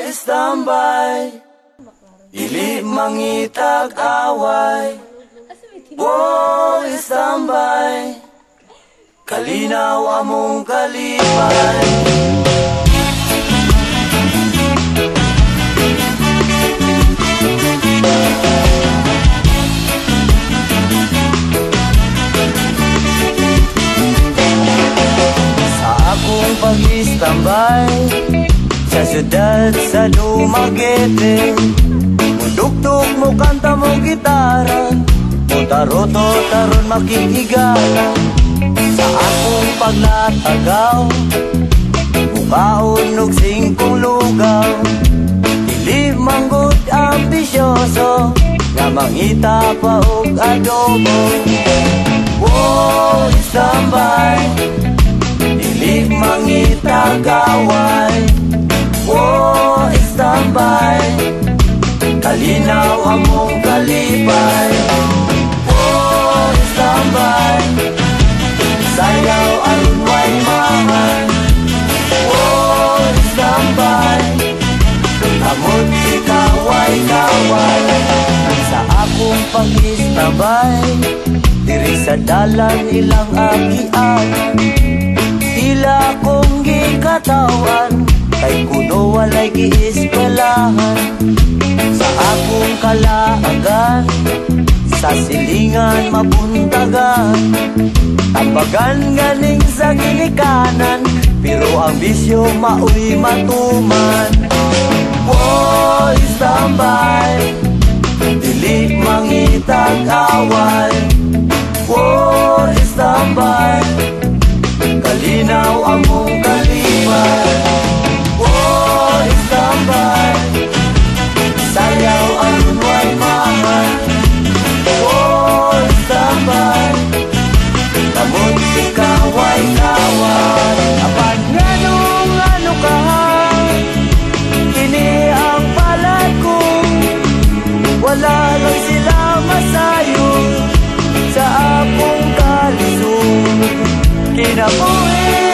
istambay, dili mangitag away. Oh, istambay, kalinaw among kalipay. Sa akong pag-istambay sa syudad sa Dumaguete, mudugtog mo kanta mo gitara, mutaroto taron makikigala. Sa akong paglatagaw, mukaon og singkong lugaw, dili manggod ambisyoso, nga mangita pa og adobo. Oh, istambay, dili mangita gaway. Oh, istambay, kalinaw among kalipay. Oh, istambay, sayaw aron way mahal. Oh, istambay, amon ikaway-kaway. Sa akong pag-istambay, diri sa dalan ilang agian, tila kong gikatawan, kay kuno walay giiskwelahan. Sa akong kalaagan, sa silingan mabuntagan, tambagan ganing sa ginikanan, pero ang bisyo maoy matuman. Oh, istambay, dili mangitag away. Oh, istambay, kalinaw among kalipay. Oh, istambay, sayaw aron way mahal. Oh, istambay, kamot ikaway-kaway. Apan nganong ano ka, kini ang palad ko, wala lang sila masayo sa akong kalisod. Kinabuhi